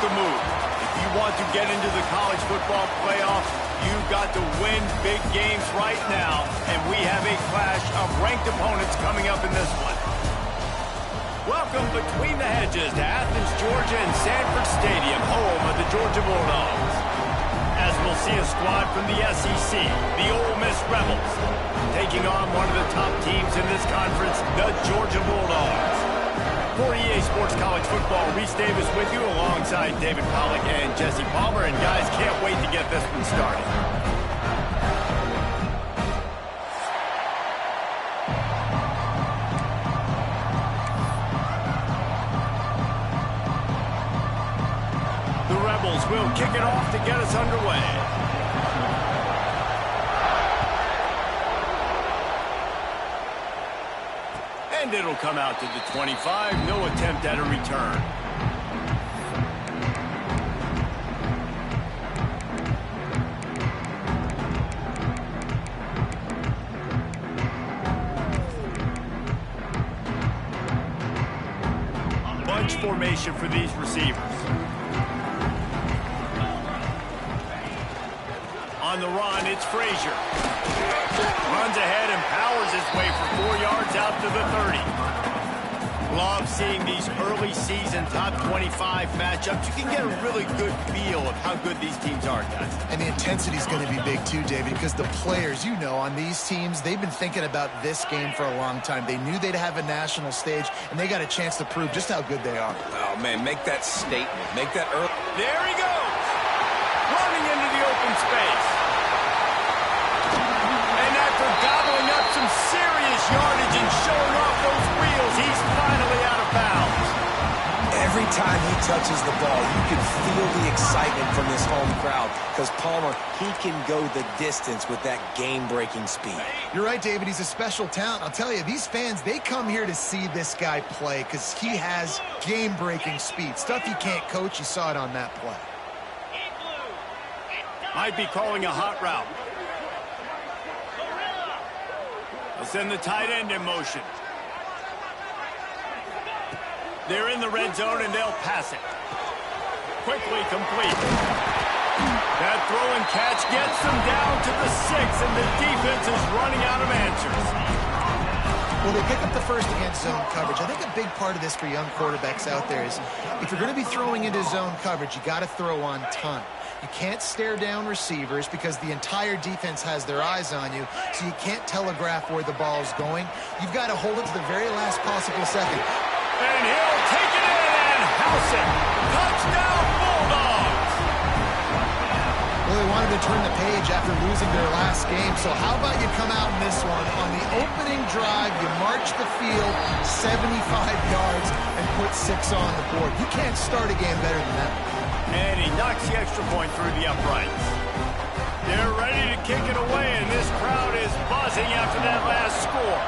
the move. If you want to get into the college football playoff, you've got to win big games right now, and we have a clash of ranked opponents coming up in this one. Welcome between the hedges to Athens, Georgia, and Sanford Stadium, home of the Georgia Bulldogs. As we'll see a squad from the SEC, the Ole Miss Rebels, taking on one of the top teams in this conference, the Georgia Bulldogs. For EA Sports College Football, Reese Davis with you alongside David Pollack and Jesse Palmer. And guys, can't wait to get this one started. The Rebels will kick it off to get us underway. And it'll come out to the 25. No attempt at a return. Bunch formation for these receivers. On the run, it's Frazier. Runs ahead and powers his way for 4 yards out to the 30. Love seeing these early season top 25 matchups. You can get a really good feel of how good these teams are, guys. And the intensity is going to be big too, David, because the players, you know, on these teams, they've been thinking about this game for a long time. They knew they'd have a national stage, and they got a chance to prove just how good they are. Oh, man, make that statement. Make that early. There he goes. Running into the open space. And after gobbling up some serious yardage and showing off those wheels, he's finally out of bounds. Every time he touches the ball, you can feel the excitement from this home crowd because Palmer, he can go the distance with that game-breaking speed. You're right, David. He's a special talent. I'll tell you, these fans, they come here to see this guy play because he has game-breaking speed. Stuff you can't coach. You saw it on that play. Might be calling a hot route. They'll send the tight end in motion. They're in the red zone, and they'll pass it. Quickly complete. That throw and catch gets them down to the 6, and the defense is running out of answers. Well, they pick up the first against zone coverage. I think a big part of this for young quarterbacks out there is if you're going to be throwing into zone coverage, you got to throw on time. You can't stare down receivers because the entire defense has their eyes on you, so you can't telegraph where the ball's going. You've got to hold it to the very last possible second. And he'll take it in and house it. Touchdown, Bulldogs! Well, they wanted to turn the page after losing their last game, so how about you come out in this one? On the opening drive, you march the field 75 yards and put 6 on the board. You can't start a game better than that. And he knocks the extra point through the uprights. They're ready to kick it away, and this crowd is buzzing after that last score.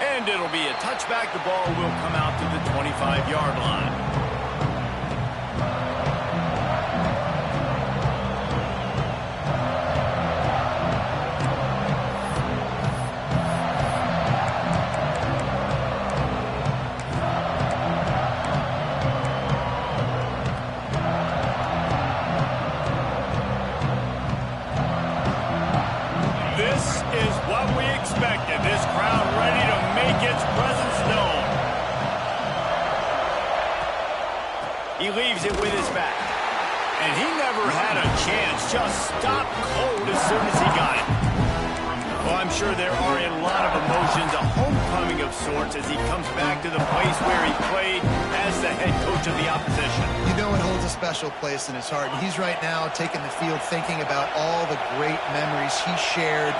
And it'll be a touchback. The ball will come out to the 25-yard line. This is what we expected. This crowd ready to make its presence known. He leaves it with his back. And he never had a chance. Just stopped cold as soon as he got it. Well, I'm sure there are a lot of emotions, a homecoming of sorts as he comes back to the place where he played as the head coach of the opposition. You know it holds a special place in his heart. And he's right now taking the field thinking about all the great memories he shared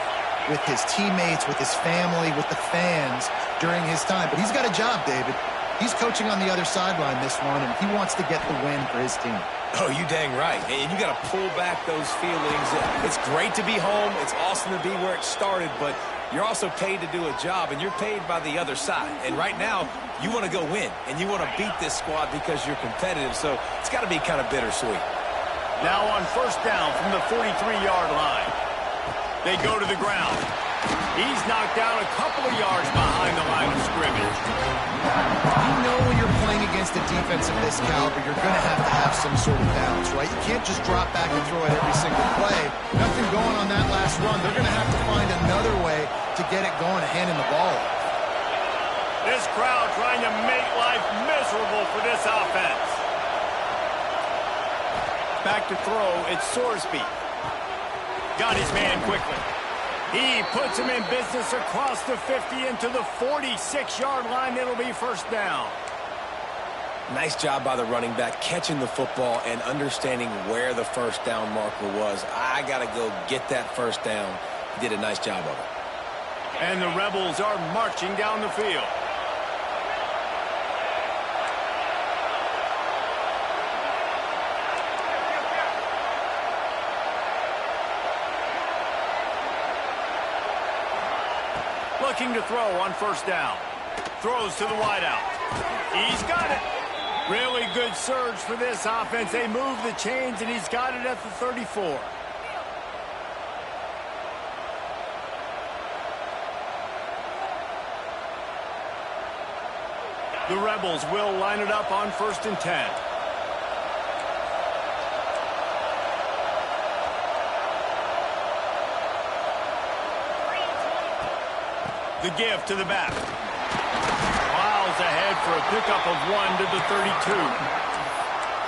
with his teammates, with his family, with the fans during his time. But he's got a job, David. He's coaching on the other sideline this one, and he wants to get the win for his team. Oh, you dang right. And you got to pull back those feelings. It's great to be home. It's awesome to be where it started, but you're also paid to do a job, and you're paid by the other side. And right now, you want to go win, and you want to beat this squad because you're competitive, so it's got to be kind of bittersweet. Now on first down from the 43-yard line. They go to the ground. He's knocked down a couple of yards behind the line of scrimmage. this caliber, you're going to have some sort of balance, right? You can't just drop back and throw it every single play. Nothing going on that last run. They're going to have to find another way to get it going and handing the ball off. This crowd trying to make life miserable for this offense. Back to throw, it's Sorsby. Got his man quickly. He puts him in business across the 50 into the 46-yard line. It'll be first down. Nice job by the running back, catching the football and understanding where the first down marker was. I got to go get that first down. He did a nice job of it. And the Rebels are marching down the field. Looking to throw on first down. Throws to the wideout. He's got it. Really good surge for this offense. They move the chains, and he's got it at the 34. The Rebels will line it up on 1st and 10. The give to the back. Miles ahead for a pickup of 1 to the 32.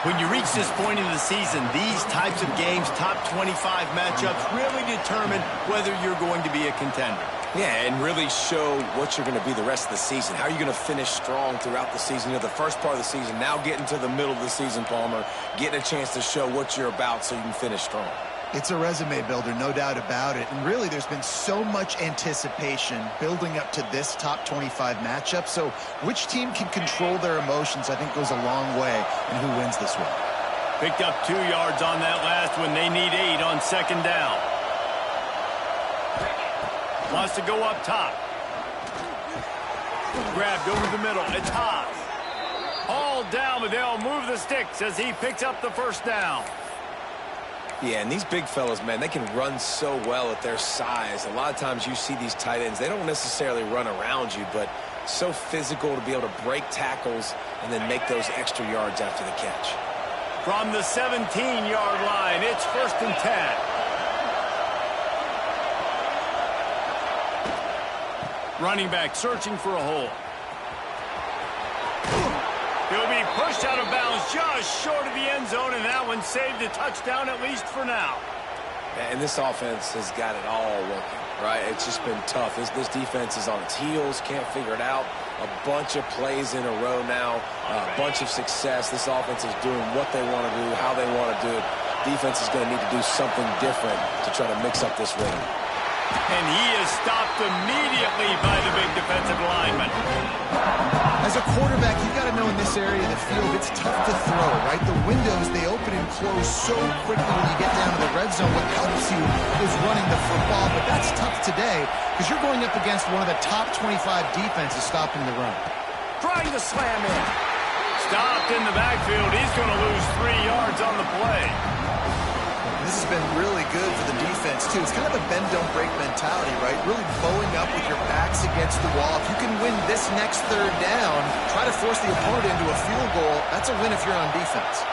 When you reach this point in the season, these types of games, top 25 matchups, really determine whether you're going to be a contender. Yeah, and really show what you're going to be the rest of the season. How are you going to finish strong throughout the season? You know, the first part of the season, now getting to the middle of the season, Palmer, getting a chance to show what you're about so you can finish strong. It's a resume builder, no doubt about it. And really, there's been so much anticipation building up to this top 25 matchup. So which team can control their emotions, I think, goes a long way in who wins this one. Picked up 2 yards on that last one. They need 8 on 2nd down. Wants to go up top. Grabbed over the middle. It's Haas. Hauled down, but they'll move the sticks as he picks up the first down. Yeah, and these big fellas, man, they can run so well at their size. A lot of times you see these tight ends, they don't necessarily run around you, but so physical to be able to break tackles and then make those extra yards after the catch. From the 17-yard line, it's 1st and 10. Running back searching for a hole. He'll be pushed out of bounds just short of the end zone, and that one saved a touchdown, at least for now. And this offense has got it all working, right? It's just been tough. This defense is on its heels, can't figure it out. A bunch of plays in a row now, a bunch of success. This offense is doing what they want to do, how they want to do it. Defense is going to need to do something different to try to mix up this rhythm. And he is stopped immediately by the big defensive lineman. As a quarterback, you've got to know in this area of the field, it's tough to throw, right? The windows, they open and close so quickly when you get down to the red zone. What helps you is running the football, but that's tough today because you're going up against one of the top 25 defenses stopping the run. Trying to slam in. Stopped in the backfield. He's going to lose 3 yards on the play. This has been really good for the defense, too. It's kind of a bend-don't-break mentality, right? Really bowing up with your backs against the wall. If you can win this next 3rd down, try to force the opponent into a field goal, that's a win if you're on defense.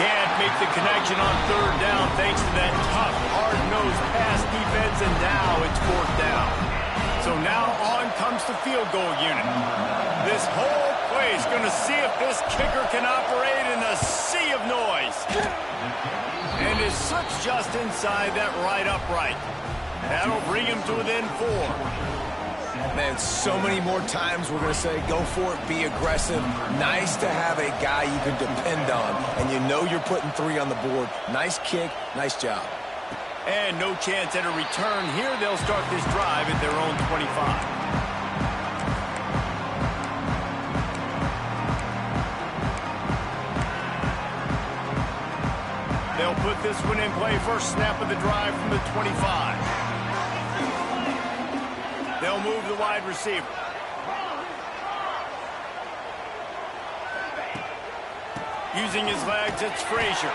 Can't make the connection on 3rd down thanks to that tough, hard-nosed pass defense, and now it's 4th down. So now on comes the field goal unit. This whole place going to see if this kicker can operate in a sea of noise. And it slips just inside that right upright. That'll bring him to within 4. Man, so many more times we're going to say, go for it, be aggressive. Nice to have a guy you can depend on, and you know you're putting 3 on the board. Nice kick, nice job. And no chance at a return here. They'll start this drive at their own 25. They'll put this one in play. First snap of the drive from the 25. They'll move the wide receiver. Using his legs, it's Frazier.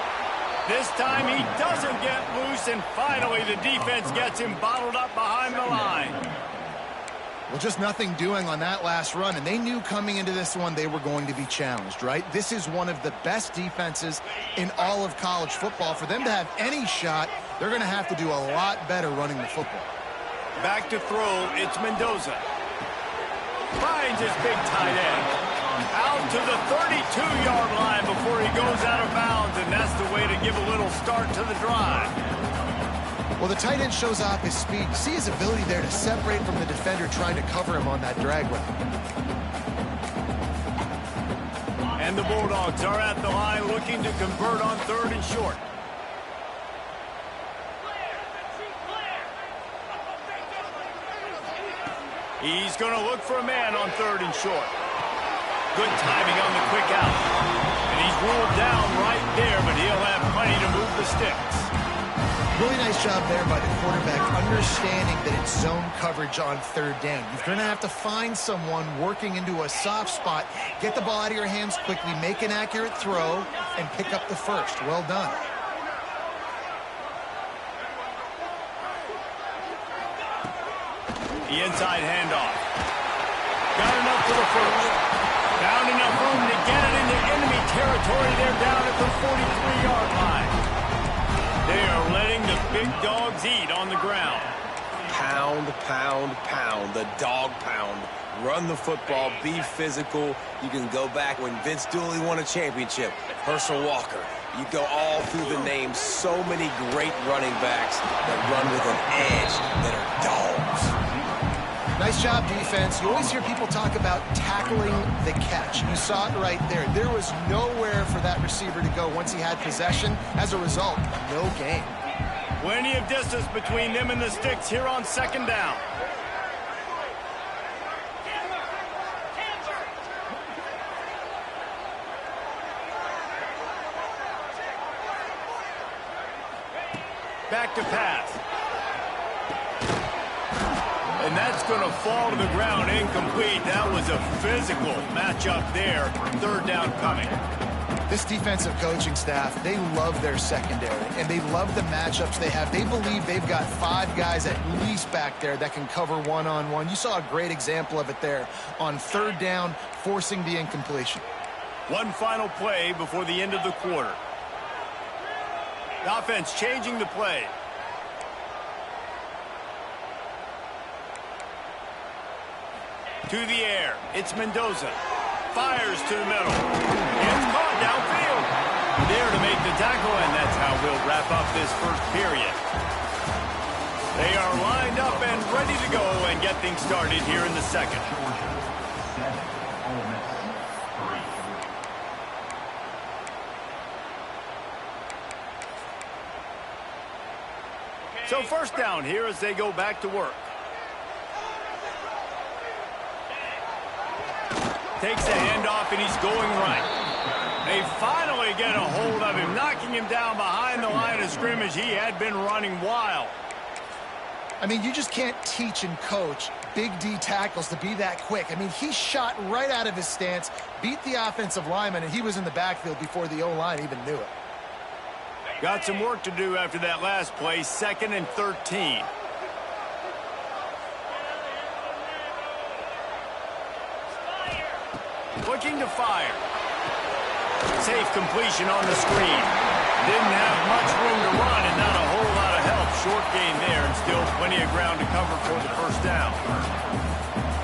This time he doesn't get loose, and finally the defense gets him bottled up behind the line. Well, just nothing doing on that last run, and they knew coming into this one they were going to be challenged, right? This is one of the best defenses in all of college football. For them to have any shot, they're going to have to do a lot better running the football. Back to throw, it's Mendoza. Finds his big tight end. Out to the 32-yard line before he goes out of bounds, and that's the way to give a little start to the drive. Well, the tight end shows off his speed. You see his ability there to separate from the defender trying to cover him on that drag route. And the Bulldogs are at the line looking to convert on 3rd and short. He's going to look for a man on 3rd and short. Good timing on the quick out. And he's ruled down right there, but he'll have plenty to move the sticks. Really nice job there by the quarterback, understanding that it's zone coverage on 3rd down. You're going to have to find someone working into a soft spot, get the ball out of your hands quickly, make an accurate throw, and pick up the first. Well done. The inside handoff. Got enough to the first. Found enough room to get it into enemy territory. They're down at the 43-yard line. They are letting the big dogs eat on the ground. Pound, pound, pound. The dog pound. Run the football. Be physical. You can go back when Vince Dooley won a championship. Herschel Walker. You go all through the names. So many great running backs that run with an edge that are dogs. Nice job, defense. You always hear people talk about tackling the catch. You saw it right there. There was nowhere for that receiver to go once he had possession. As a result, no gain. Plenty of distance between them and the sticks here on 2nd down. Back to pass. And that's going to fall to the ground incomplete. That was a physical matchup there. 3rd down coming. This defensive coaching staff, they love their secondary, and they love the matchups they have. They believe they've got 5 guys at least back there that can cover one-on-one. You saw a great example of it there on 3rd down, forcing the incompletion. One final play before the end of the quarter. The offense changing the play. To the air, it's Mendoza. Fires to the middle. It's caught downfield. There to make the tackle, and that's how we'll wrap up this first period. They are lined up and ready to go and get things started here in the second. So 1st down here as they go back to work. Takes a handoff, and he's going right. They finally get a hold of him, knocking him down behind the line of scrimmage. He had been running wild. I mean, you just can't teach and coach big D tackles to be that quick. I mean, he shot right out of his stance, beat the offensive lineman, and he was in the backfield before the O-line even knew it. Got some work to do after that last play, 2nd and 13. Looking to fire. Safe completion on the screen. Didn't have much room to run and not a whole lot of help. Short gain there and still plenty of ground to cover for the 1st down.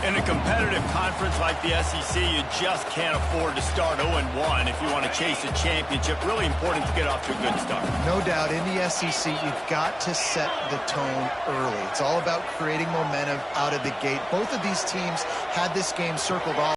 In a competitive conference like the SEC, you just can't afford to start 0-1 if you want to chase a championship. Really important to get off to a good start. No doubt, in the SEC, you've got to set the tone early. It's all about creating momentum out of the gate. Both of these teams had this game circled off.